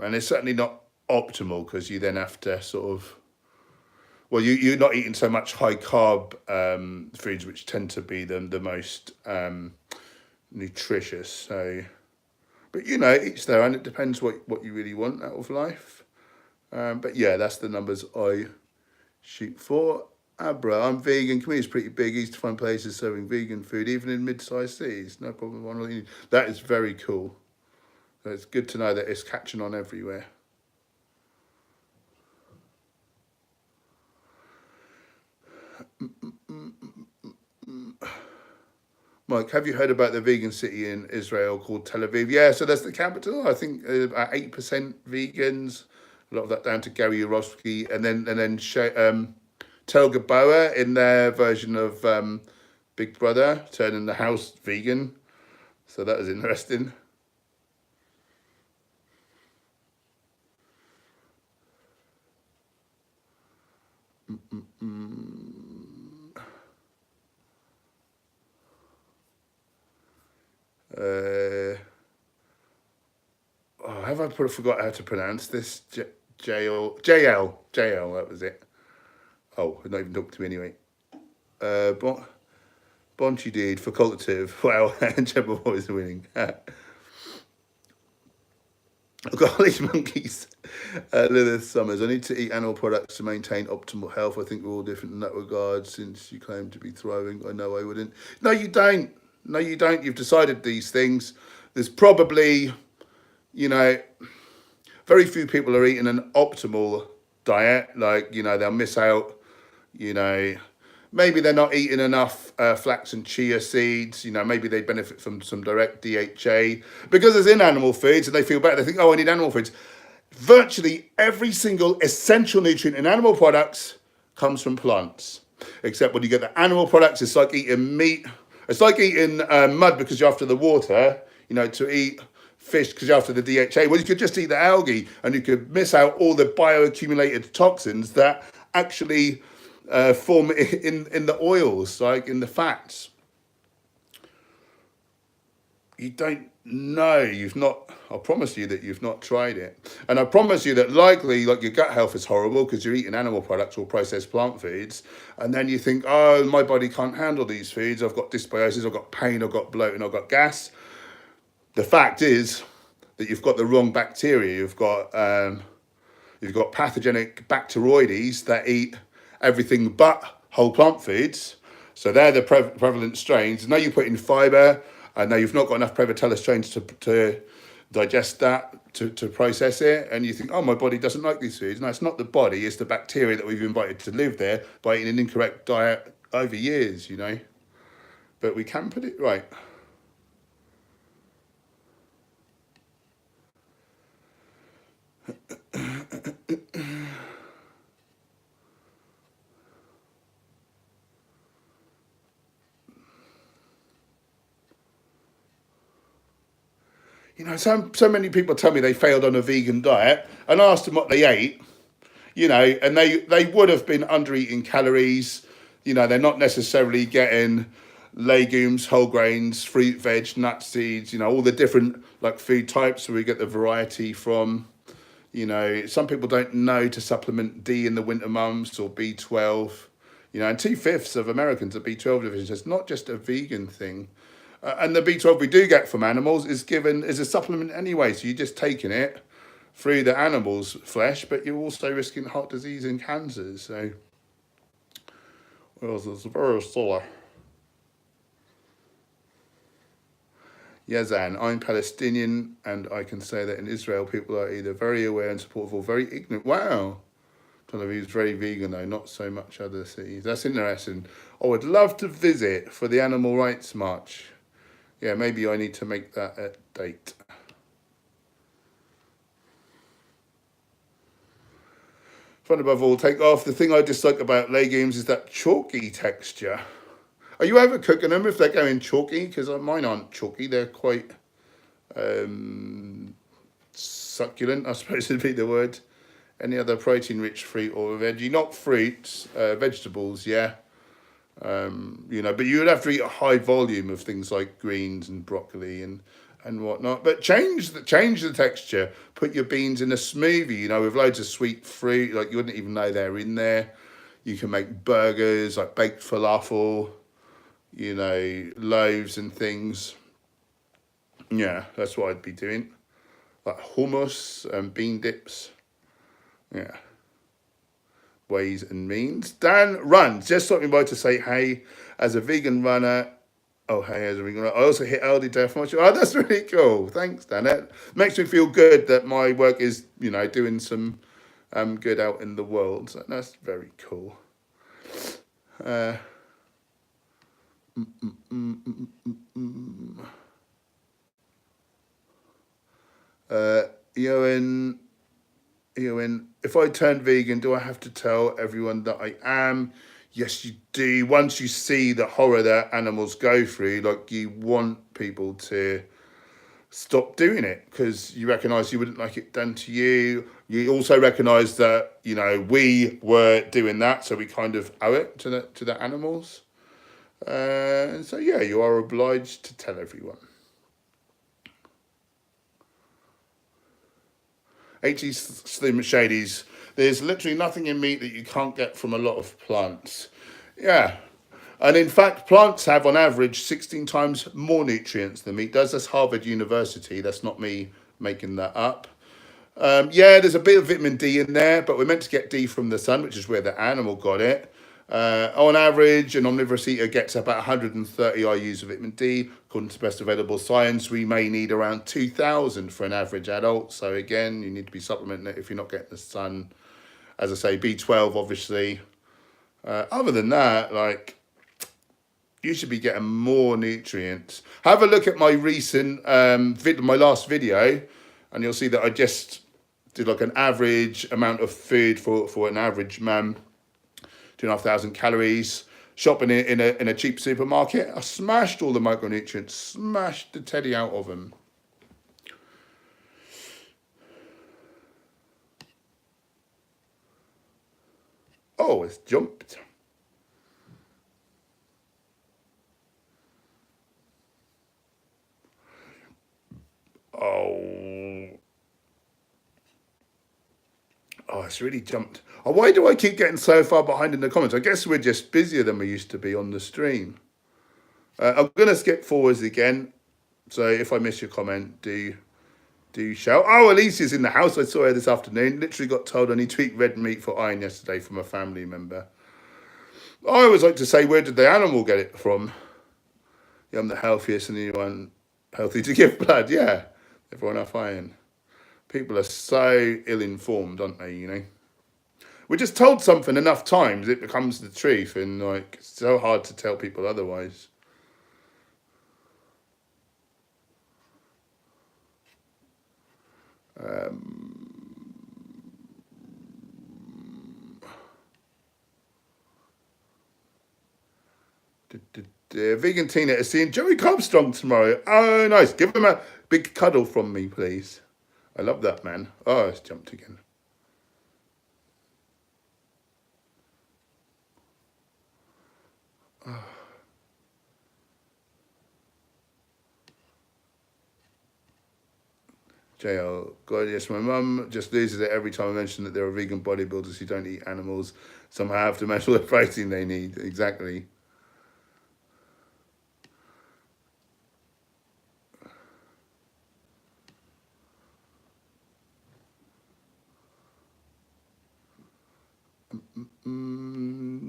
And it's certainly not optimal because you then have to sort of, well, you're not eating so much high carb foods, which tend to be the most nutritious. So, but you know, each their own. It depends what you really want out of life. But yeah, that's the numbers I shoot for. Abra, I'm vegan. Community's pretty big. Easy to find places serving vegan food, even in mid-sized cities. No problem. That is very cool. So it's good to know that it's catching on everywhere. Mike, have you heard about the vegan city in Israel called Tel Aviv? Yeah, so that's the capital. I think about 8% vegans. A lot of that down to Gary Yourofsky, and then Tel Gaboa in their version of Big Brother, turning the house vegan. So that was interesting. Have I forgot how to pronounce this? JL, that was it. Oh, not even talk to me anyway. Bonchi did facultative. Wow, Gemma Boys are winning. I've got all these monkeys. Lilith Summers. I need to eat animal products to maintain optimal health. I think we're all different in that regard. Since you claim to be thriving, I know I wouldn't. No, you don't. No, you don't. You've decided these things. There's probably, you know, very few people are eating an optimal diet. Like, you know, they'll miss out, you know, maybe they're not eating enough flax and chia seeds. You know, maybe they benefit from some direct DHA because it's in animal foods and they feel better. They think, oh, I need animal foods. Virtually every single essential nutrient in animal products comes from plants. Except when you get the animal products, it's like eating meat. It's like eating mud because you're after the water, you know, to eat fish because you're after the DHA. Well, you could just eat the algae and you could miss out all the bioaccumulated toxins that actually form in the oils, like in the fats. You don't know. I promise you that you've not tried it. And I promise you that likely, like, your gut health is horrible because you're eating animal products or processed plant foods. And then you think, oh, my body can't handle these foods. I've got dysbiosis, I've got pain, I've got bloating, I've got gas. The fact is that you've got the wrong bacteria. You've got pathogenic Bacteroides that eat everything but whole plant foods. So they're the prevalent strains. Now you put in fibre, and now you've not got enough Prevotella strains to digest that, to process it, and you think, oh, my body doesn't like these foods. No, it's not the body, it's the bacteria that we've invited to live there by eating an incorrect diet over years, you know. But we can put it right. You know, so many people tell me they failed on a vegan diet, and I asked them what they ate, you know, and they would have been under eating calories. You know, they're not necessarily getting legumes, whole grains, fruit, veg, nuts, seeds, you know, all the different like food types where we get the variety from. You know, some people don't know to supplement D in the winter months or B12. You know, and 2/5 of Americans are B12 deficient. It's not just a vegan thing. And the B12 we do get from animals is given as a supplement anyway. So you're just taking it through the animal's flesh, but you're also risking heart disease and cancers. So, well, it's very silly. Yazan, I'm Palestinian, and I can say that in Israel, people are either very aware and supportive or very ignorant. Wow. Tel Aviv's very vegan, though, not so much other cities. That's interesting. I would love to visit for the Animal Rights March. Yeah, maybe I need to make that a date. Fun above all, take off. The thing I dislike about legumes is that chalky texture. Are you ever cooking them if they're going chalky? Because mine aren't chalky. They're quite succulent, I suppose would be the word. Any other protein-rich fruit or veggie? Not fruits, vegetables, yeah. You know, but you would have to eat a high volume of things like greens and broccoli and whatnot. But change the texture. Put your beans in a smoothie, you know, with loads of sweet fruit. Like you wouldn't even know they're in there. You can make burgers, like baked falafel, you know, loaves and things. Yeah, that's what I'd be doing. Like hummus and bean dips. Yeah. Ways and means. Dan runs. Just stopping by to say, hey, as a vegan runner. Oh, hey, as a vegan runner. I also hit LD death much. Oh, that's really cool. Thanks, Dan. That makes me feel good that my work is, you know, doing some good out in the world. So that's very cool. Ewan, if I turn vegan, do I have to tell everyone that I am? Yes, you do. Once you see the horror that animals go through, like you want people to stop doing it because you recognise you wouldn't like it done to you. You also recognise that, you know, we were doing that, so we kind of owe it to the animals. And so, yeah, you are obliged to tell everyone. HE Slim Shadies, there's literally nothing in meat that you can't get from a lot of plants. Yeah. And in fact, plants have on average 16 times more nutrients than meat does. That's Harvard University. That's not me making that up. Yeah, there's a bit of vitamin D in there, but we're meant to get D from the sun, which is where the animal got it. On average, an omnivorous eater gets about 130 IUs of vitamin D. According to best available science, we may need around 2,000 for an average adult. So again, you need to be supplementing it if you're not getting the sun. As I say, B12, obviously. Other than that, like, you should be getting more nutrients. Have a look at my recent, my last video, and you'll see that I just did like an average amount of food for an average man. 2,500 calories, shopping in a cheap supermarket. I smashed all the micronutrients, smashed the teddy out of them. Oh, it's jumped. Oh, it's really jumped. Oh, why do I keep getting so far behind in the comments? I guess we're just busier than we used to be on the stream. I'm going to skip forwards again. So if I miss your comment, do shout. Oh, Alicia's in the house. I saw her this afternoon. Literally got told I need to eat red meat for iron yesterday from a family member. I always like to say, where did the animal get it from? Yeah, I'm the healthiest and anyone healthy to give blood. Yeah, Everyone off iron. People are so ill-informed, aren't they, you know? We're just told something enough times, it becomes the truth, and like, it's so hard to tell people otherwise. Vegan Tina is seeing Joey Cobstrong tomorrow. Oh, nice. Give him a big cuddle from me, please. I love that man. Oh, it's jumped again. Oh. JL, God, yes, my mum just loses it every time I mention that there are vegan bodybuilders who don't eat animals. Somehow have to measure the protein they need. Exactly.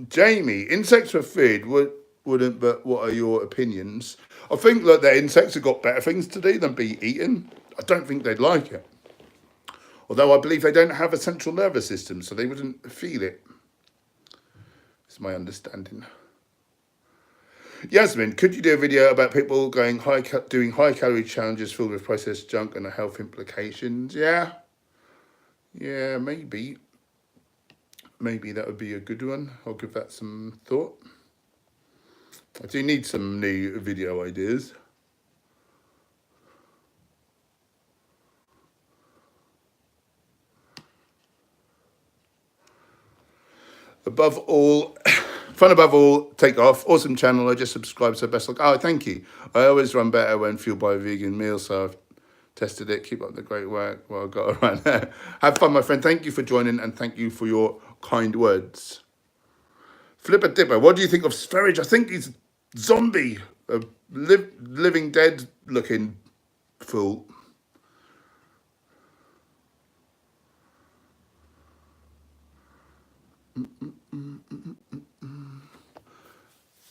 Jamie, insects for food wouldn't, but what are your opinions? I think that the insects have got better things to do than be eaten. I don't think they'd like it. Although I believe they don't have a central nervous system, so they wouldn't feel it. It's my understanding. Yasmin, could you do a video about people doing high calorie challenges filled with processed junk and the health implications? Yeah, maybe. Maybe that would be a good one. I'll give that some thought. I do need some new video ideas. Above all, fun above all, take off. Awesome channel. I just subscribed, so best luck. Oh, thank you. I always run better when fueled by a vegan meal, so I've tested it. Keep up the great work. Well, I got around there. Have fun, my friend. Thank you for joining, and thank you for your kind words. Flipper Dipper, what do you think of Sferage? I think he's zombie, a living dead looking fool.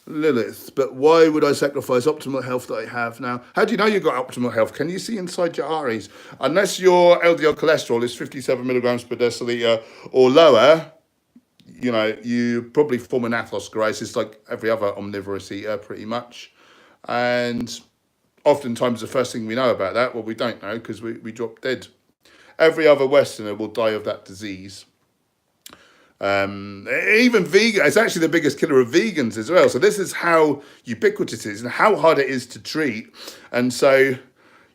Lilith, but why would I sacrifice optimal health that I have now? How do you know you've got optimal health? Can you see inside your arteries? Unless your LDL cholesterol is 57 milligrams per deciliter or lower, you know, you probably form an atherosclerosis like every other omnivorous eater pretty much. And oftentimes the first thing we know about that, well, we don't know because we drop dead. Every other Westerner will die of that disease. Even vegan, it's actually the biggest killer of vegans as well. So this is how ubiquitous it is and how hard it is to treat. And so,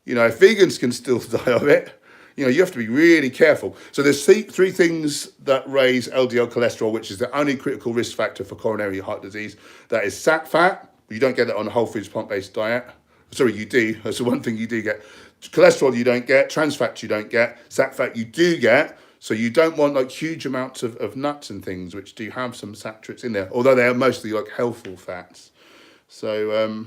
you know, if vegans can still die of it, you know, you have to be really careful. So there's three things that raise LDL cholesterol, which is the only critical risk factor for coronary heart disease. That is sat fat. You don't get it on a whole foods plant-based diet. Sorry, you do. That's the one thing you do get. Cholesterol you don't get. Trans fat you don't get. Sat fat you do get. So you don't want like huge amounts of nuts and things, which do have some saturates in there, although they are mostly like healthful fats. So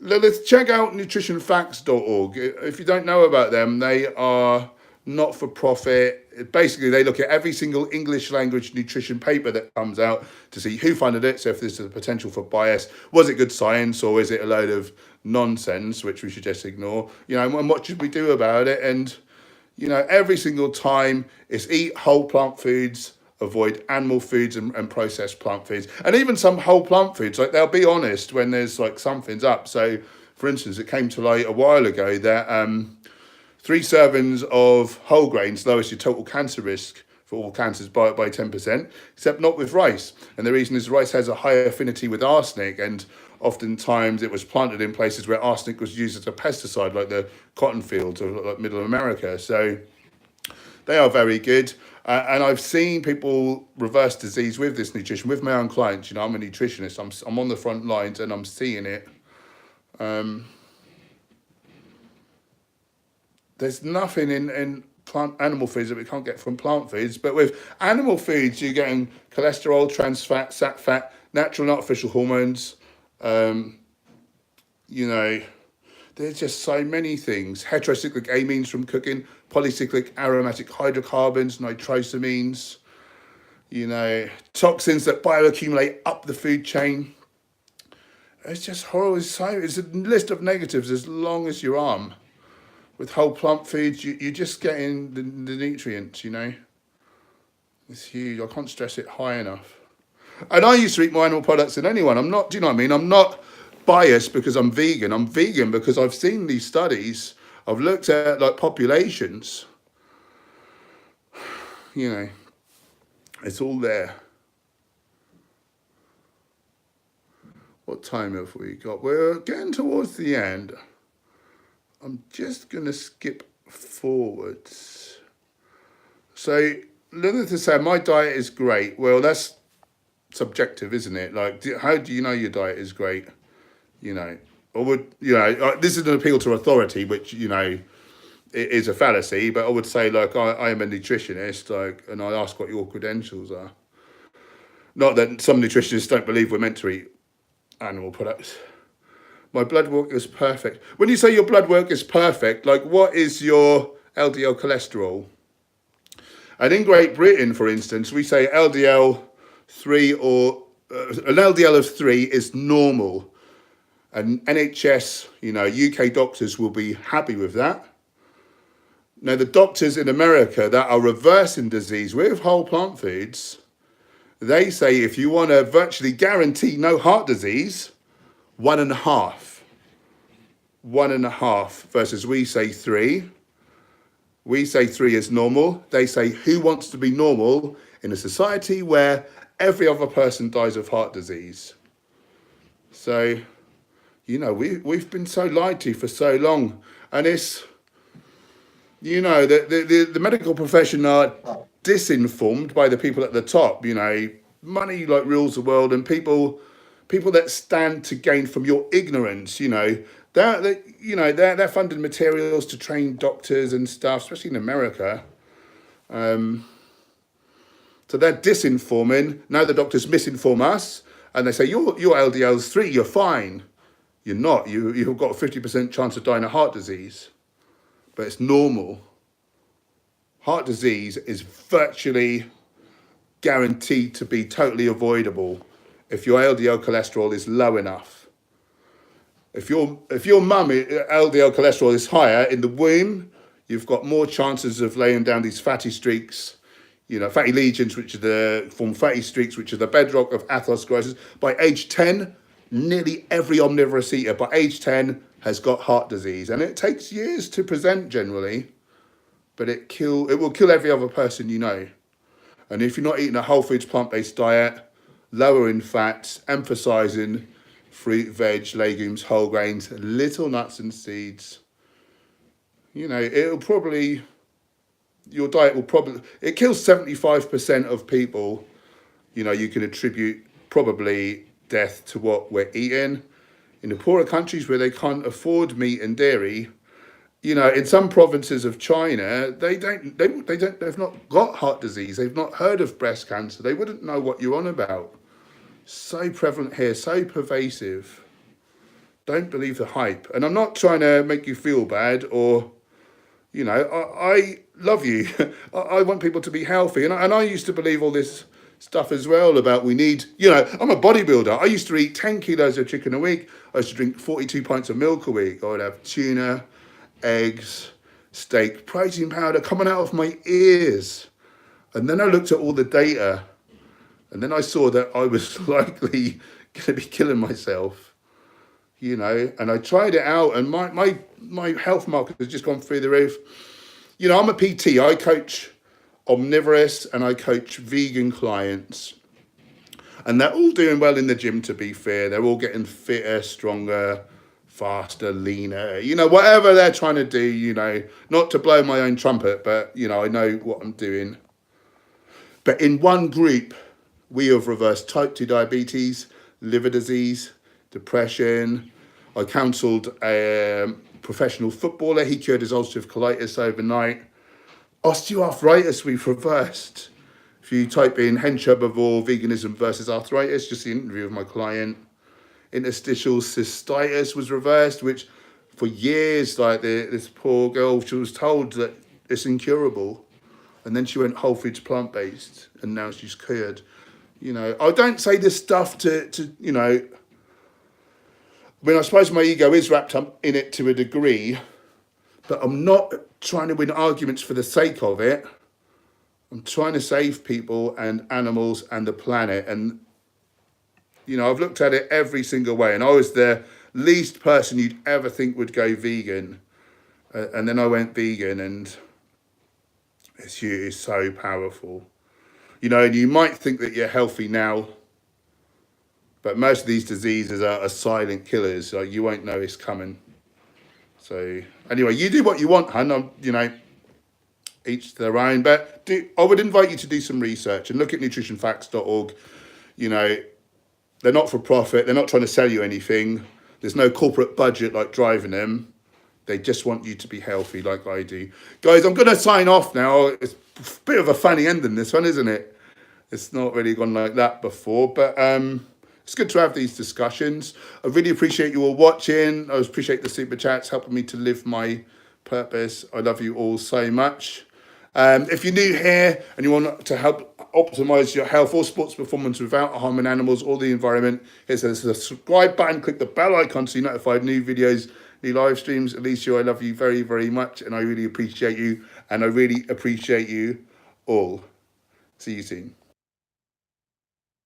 let's check out nutritionfacts.org. If you don't know about them, they are not for profit. Basically, they look at every single English language nutrition paper that comes out to see who funded it. So if there's a potential for bias, was it good science or is it a load of nonsense, which we should just ignore? You know, and what should we do about it? And you know, every single time it's eat whole plant foods, avoid animal foods and processed plant foods. And even some whole plant foods, like they'll be honest when there's like something's up. So, for instance, it came to light a while ago that 3 servings of whole grains lowers your total cancer risk for all cancers by 10%, except not with rice. And the reason is rice has a higher affinity with arsenic, and oftentimes it was planted in places where arsenic was used as a pesticide, like the cotton fields of like middle America. So they are very good. And I've seen people reverse disease with this nutrition, with my own clients. You know, I'm a nutritionist. I'm on the front lines and I'm seeing it. There's nothing in animal foods that we can't get from plant foods. But with animal foods, you're getting cholesterol, trans fat, sat fat, natural and artificial hormones. You know, there's just so many things. Heterocyclic amines from cooking, polycyclic aromatic hydrocarbons, nitrosamines, you know, toxins that bioaccumulate up the food chain. It's just horrible. It's a list of negatives as long as your arm. with whole plant foods, you're just getting the nutrients, you know. It's huge. I can't stress it high enough. And I used to eat more animal products than anyone. I'm not, do you know what I mean? I'm not biased because I'm vegan. I'm vegan because I've seen these studies. I've looked at like populations. You know, it's all there. What time have we got? We're getting towards the end. I'm just going to skip forwards. So, Lilith is saying, my diet is great. Well, that's subjective, isn't it? Like, how do you know your diet is great? You know, or would, you know, this is an appeal to authority, which, you know, it is a fallacy, but I would say, like, I am a nutritionist, like, and I ask what your credentials are. Not that some nutritionists don't believe we're meant to eat animal products. My blood work is perfect. When you say your blood work is perfect, like, what is your LDL cholesterol? And in Great Britain, for instance, we say LDL 3 or an LDL of 3 is normal. And NHS, you know, UK doctors will be happy with that. Now, the doctors in America that are reversing disease with whole plant foods, they say if you want to virtually guarantee no heart disease, 1.5. 1.5 versus we say 3. We say 3 is normal. They say who wants to be normal in a society where every other person dies of heart disease? So, you know, we've been so lied to for so long. And it's, you know, the medical profession are disinformed by the people at the top. You know, money like rules the world, and people that stand to gain from your ignorance, you know, they're funding materials to train doctors and stuff, especially in America. So they're disinforming. Now the doctors misinform us, and they say your LDL's 3, you're fine. You're not. You've got a 50% chance of dying of heart disease, but it's normal. Heart disease is virtually guaranteed to be totally avoidable if your LDL cholesterol is low enough. If your mum LDL cholesterol is higher in the womb, you've got more chances of laying down these fatty streaks, you know, fatty lesions, which form fatty streaks, which are the bedrock of atherosclerosis. By age 10, nearly every omnivorous eater by age 10 has got heart disease, and it takes years to present generally, but it will kill every other person you know. And if you're not eating a whole foods plant-based diet, lower in fats, emphasizing fruit, veg, legumes, whole grains, little nuts and seeds, you know, your diet will probably, it kills 75% of people. You know, you can attribute probably death to what we're eating. In the poorer countries where they can't afford meat and dairy, you know, in some provinces of China, they've not got heart disease. They've not heard of breast cancer. They wouldn't know what you're on about. So prevalent here, so pervasive. Don't believe the hype. And I'm not trying to make you feel bad or, you know, I love you. I want people to be healthy. And I used to believe all this stuff as well about we need, you know, I'm a bodybuilder. I used to eat 10 kilos of chicken a week. I used to drink 42 pints of milk a week. I would have tuna, eggs, steak, protein powder coming out of my ears. And then I looked at all the data, and then I saw that I was likely going to be killing myself, you know, and I tried it out, and my health market has just gone through the roof. You know, I'm a PT. I coach omnivorous and I coach vegan clients, and they're all doing well in the gym, to be fair. They're all getting fitter, stronger, faster, leaner, you know, whatever they're trying to do, you know, not to blow my own trumpet, but, you know, I know what I'm doing. But in one group, we have reversed type 2 diabetes, liver disease, depression. I counselled a professional footballer. He cured his ulcerative colitis overnight. Osteoarthritis, we've reversed. If you type in hench herbivore, veganism versus arthritis, just the interview with my client. Interstitial cystitis was reversed, which for years, like this poor girl, she was told that it's incurable. And then she went whole foods plant-based, and now she's cured. You know, I don't say this stuff to you know, I mean, I suppose my ego is wrapped up in it to a degree, but I'm not trying to win arguments for the sake of it. I'm trying to save people and animals and the planet. And, you know, I've looked at it every single way, and I was the least person you'd ever think would go vegan. And then I went vegan, and it's so powerful. You know, and you might think that you're healthy now, but most of these diseases are silent killers. So you won't know it's coming. So anyway, you do what you want, hun. You know, each their own. But I would invite you to do some research and look at nutritionfacts.org. You know, they're not for profit. They're not trying to sell you anything. There's no corporate budget like driving them. They just want you to be healthy like I do. Guys, I'm going to sign off now. It's a bit of a funny ending, this one, isn't it? It's not really gone like that before, but it's good to have these discussions. I really appreciate you all watching. I appreciate the super chats helping me to live my purpose. I love you all so much. If you're new here and you want to help optimize your health or sports performance without harming animals or the environment, hit the subscribe button, click the bell icon so you're notified of new videos, new live streams. Alicia, I love you very, very much, and I really appreciate you, and I really appreciate you all. See you soon.